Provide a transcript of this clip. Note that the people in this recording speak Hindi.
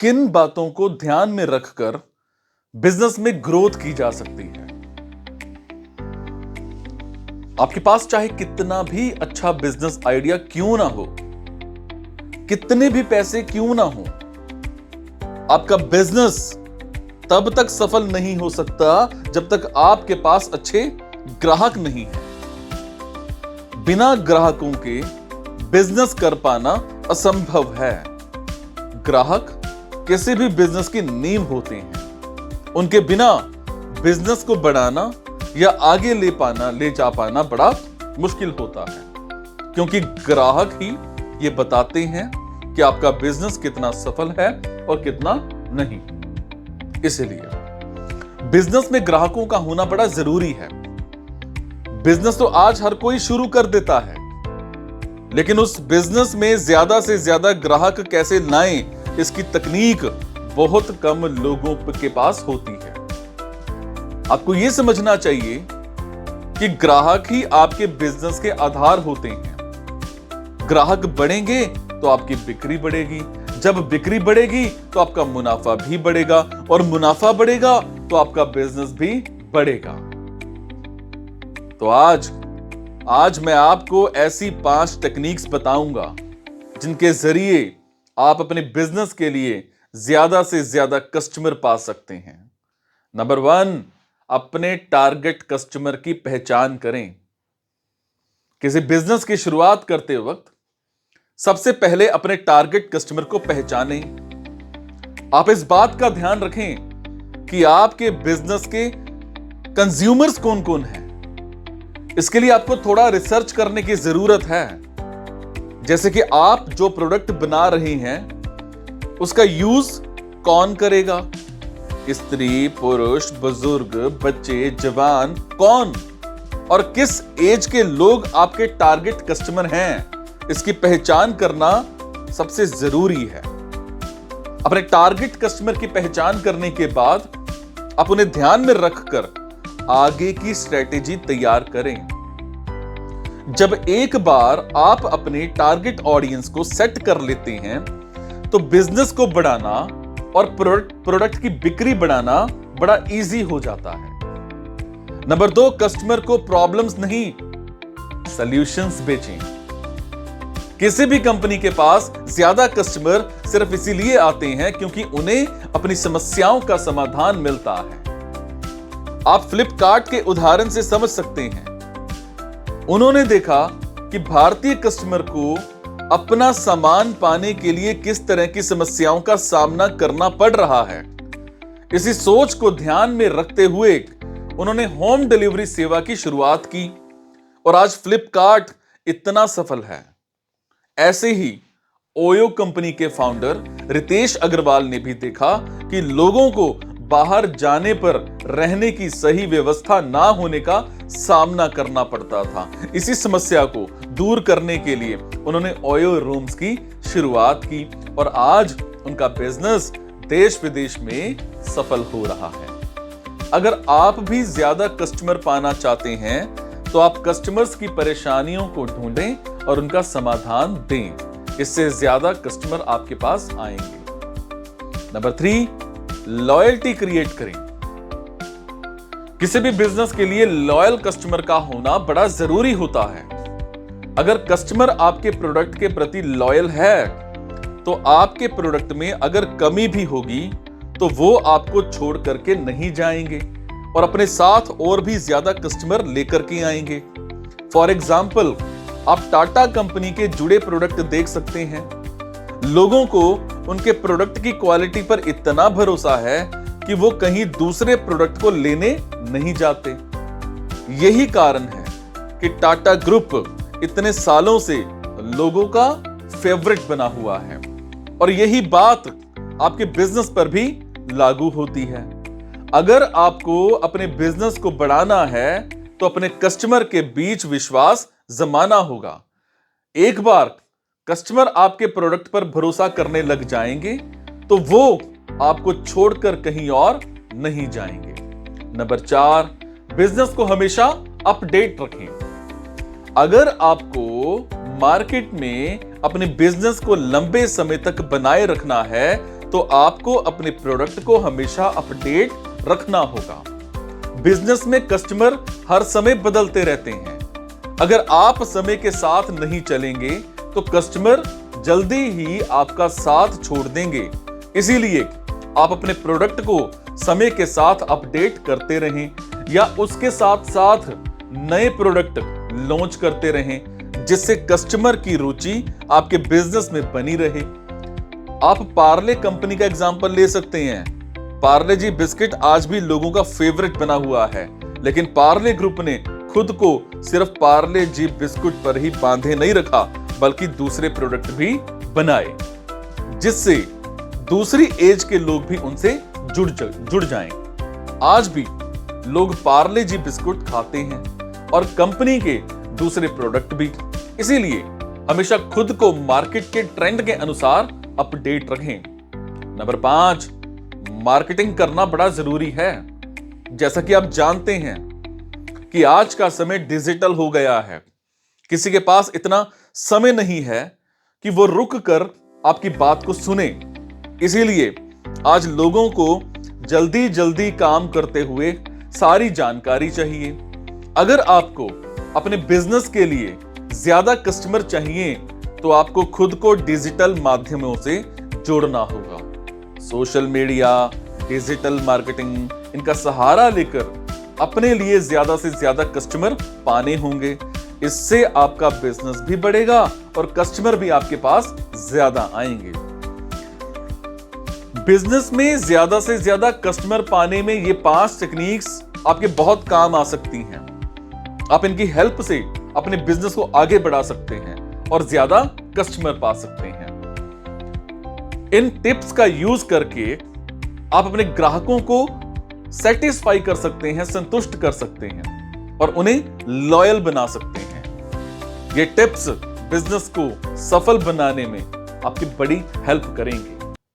किन बातों को ध्यान में रखकर बिजनेस में ग्रोथ की जा सकती है। आपके पास चाहे कितना भी अच्छा बिजनेस आइडिया क्यों ना हो, कितने भी पैसे क्यों ना हो, आपका बिजनेस तब तक सफल नहीं हो सकता जब तक आपके पास अच्छे ग्राहक नहीं है। बिना ग्राहकों के बिजनेस कर पाना असंभव है। ग्राहक किसी भी बिजनेस की नींव होते हैं। उनके बिना बिजनेस को बढ़ाना या आगे ले जा पाना बड़ा मुश्किल होता है, क्योंकि ग्राहक ही ये बताते हैं कि आपका बिजनेस कितना सफल है और कितना नहीं। इसलिए बिजनेस में ग्राहकों का होना बड़ा जरूरी है। बिजनेस तो आज हर कोई शुरू कर देता है, लेकिन उस बिजनेस में ज्यादा से ज्यादा ग्राहक कैसे लाएं, इसकी तकनीक बहुत कम लोगों के पास होती है। आपको यह समझना चाहिए कि ग्राहक ही आपके बिजनेस के आधार होते हैं। ग्राहक बढ़ेंगे तो आपकी बिक्री बढ़ेगी, जब बिक्री बढ़ेगी तो आपका मुनाफा भी बढ़ेगा, और मुनाफा बढ़ेगा तो आपका बिजनेस भी बढ़ेगा। तो आज मैं आपको ऐसी 5 टेक्निक्स बताऊंगा जिनके जरिए आप अपने बिजनेस के लिए ज्यादा से ज्यादा कस्टमर पा सकते हैं। नंबर 1, अपने टारगेट कस्टमर की पहचान करें। किसी बिजनेस की शुरुआत करते वक्त सबसे पहले अपने टारगेट कस्टमर को पहचानें। आप इस बात का ध्यान रखें कि आपके बिजनेस के कंज्यूमर्स कौन कौन हैं। इसके लिए आपको थोड़ा रिसर्च करने की जरूरत है। जैसे कि आप जो प्रोडक्ट बना रहे हैं उसका यूज कौन करेगा, स्त्री, पुरुष, बुजुर्ग, बच्चे, जवान, कौन और किस एज के लोग आपके टारगेट कस्टमर हैं, इसकी पहचान करना सबसे जरूरी है। अपने टारगेट कस्टमर की पहचान करने के बाद आप उन्हें ध्यान में रखकर आगे की स्ट्रेटेजी तैयार करें। जब एक बार आप अपने टारगेट ऑडियंस को सेट कर लेते हैं तो बिजनेस को बढ़ाना और प्रोडक्ट की बिक्री बढ़ाना बड़ा इजी हो जाता है। नंबर 2, कस्टमर को प्रॉब्लम्स नहीं, सॉल्यूशंस बेचें। किसी भी कंपनी के पास ज्यादा कस्टमर सिर्फ इसीलिए आते हैं क्योंकि उन्हें अपनी समस्याओं का समाधान मिलता है। आप फ्लिपकार्ट के उदाहरण से समझ सकते हैं। उन्होंने देखा कि भारतीय कस्टमर को अपना सामान पाने के लिए किस तरह की समस्याओं का सामना करना पड़ रहा है। इसी सोच को ध्यान में रखते हुए उन्होंने होम डिलीवरी सेवा की शुरुआत की और आज फ्लिपकार्ट इतना सफल है। ऐसे ही ओयो कंपनी के फाउंडर रितेश अग्रवाल ने भी देखा कि लोगों को बाहर जाने पर रहने की सही व्यवस्था ना होने का सामना करना पड़ता था। इसी समस्या को दूर करने के लिए उन्होंने ओयो रूम्स की शुरुआत की और आज उनका बिजनेस देश विदेश में सफल हो रहा है। अगर आप भी ज्यादा कस्टमर पाना चाहते हैं तो आप कस्टमर्स की परेशानियों को ढूंढें और उनका समाधान दें। इससे ज्यादा कस्टमर आपके पास आएंगे। नंबर 3, लॉयल्टी क्रिएट करें। किसी भी बिजनेस के लिए लॉयल कस्टमर का होना बड़ा जरूरी होता है। अगर कस्टमर आपके प्रोडक्ट के प्रति लॉयल है तो आपके प्रोडक्ट में अगर कमी भी होगी तो वो आपको छोड़ करके नहीं जाएंगे और अपने साथ और भी ज्यादा कस्टमर लेकर के आएंगे। फॉर एग्जाम्पल, आप टाटा कंपनी के जुड़े प्रोडक्ट देख सकते हैं। लोगों को उनके प्रोडक्ट की क्वालिटी पर इतना भरोसा है कि वो कहीं दूसरे प्रोडक्ट को लेने नहीं जाते। यही कारण है कि टाटा ग्रुप इतने सालों से लोगों का फेवरेट बना हुआ है, और यही बात आपके बिजनेस पर भी लागू होती है। अगर आपको अपने बिजनेस को बढ़ाना है तो अपने कस्टमर के बीच विश्वास जमाना होगा। एक बार कस्टमर आपके प्रोडक्ट पर भरोसा करने लग जाएंगे तो वो आपको छोड़कर कहीं और नहीं जाएंगे। नंबर 4, बिजनेस को हमेशा अपडेट रखें। अगर आपको मार्केट में अपने बिजनेस को लंबे समय तक बनाए रखना है तो आपको अपने प्रोडक्ट को हमेशा अपडेट रखना होगा। बिजनेस में कस्टमर हर समय बदलते रहते हैं। अगर आप समय के साथ नहीं चलेंगे तो कस्टमर जल्दी ही आपका साथ छोड़ देंगे। इसीलिए आप अपने प्रोडक्ट को समय के साथ अपडेट करते रहें या उसके साथ साथ नए प्रोडक्ट लॉन्च करते रहें, जिससे कस्टमर की रुचि आपके बिजनेस में बनी रहे। आप पार्ले कंपनी का एग्जांपल ले सकते हैं। पार्ले जी बिस्किट आज भी लोगों का फेवरेट बना हुआ है, लेकिन पार्ले ग्रुप ने खुद को सिर्फ पार्ले जी बिस्कुट पर ही बांधे नहीं रखा, बल्कि दूसरे प्रोडक्ट भी बनाए, जिससे दूसरी एज के लोग भी उनसे जुड़ जाएं। आज भी लोग पार्ले जी बिस्कुट खाते हैं और कंपनी के दूसरे प्रोडक्ट भी। इसीलिए हमेशा खुद को मार्केट के ट्रेंड के अनुसार अपडेट रखें। नंबर 5, मार्केटिंग करना बड़ा जरूरी है। जैसा कि आप जानते हैं कि आज का समय डिजिटल हो गया है। किसी के पास इतना समय नहीं है कि वो रुक कर आपकी बात को सुने। इसीलिए आज लोगों को जल्दी जल्दी काम करते हुए सारी जानकारी चाहिए। अगर आपको अपने बिजनेस के लिए ज्यादा कस्टमर चाहिए तो आपको खुद को डिजिटल माध्यमों से जोड़ना होगा। सोशल मीडिया, डिजिटल मार्केटिंग, इनका सहारा लेकर अपने लिए ज्यादा से ज्यादा कस्टमर पाने होंगे। इससे आपका बिजनेस भी बढ़ेगा और कस्टमर भी आपके पास ज्यादा आएंगे। बिजनेस में ज्यादा से ज्यादा कस्टमर पाने में ये 5 टेक्निक्स आपके बहुत काम आ सकती हैं। आप इनकी हेल्प से अपने बिजनेस को आगे बढ़ा सकते हैं और ज्यादा कस्टमर पा सकते हैं। इन टिप्स का यूज करके आप अपने ग्राहकों को सेटिस्फाई कर सकते हैं, संतुष्ट कर सकते हैं और उन्हें लॉयल बना सकते हैं। ये टिप्स बिजनेस को सफल बनाने में आपकी बड़ी हेल्प करेंगे।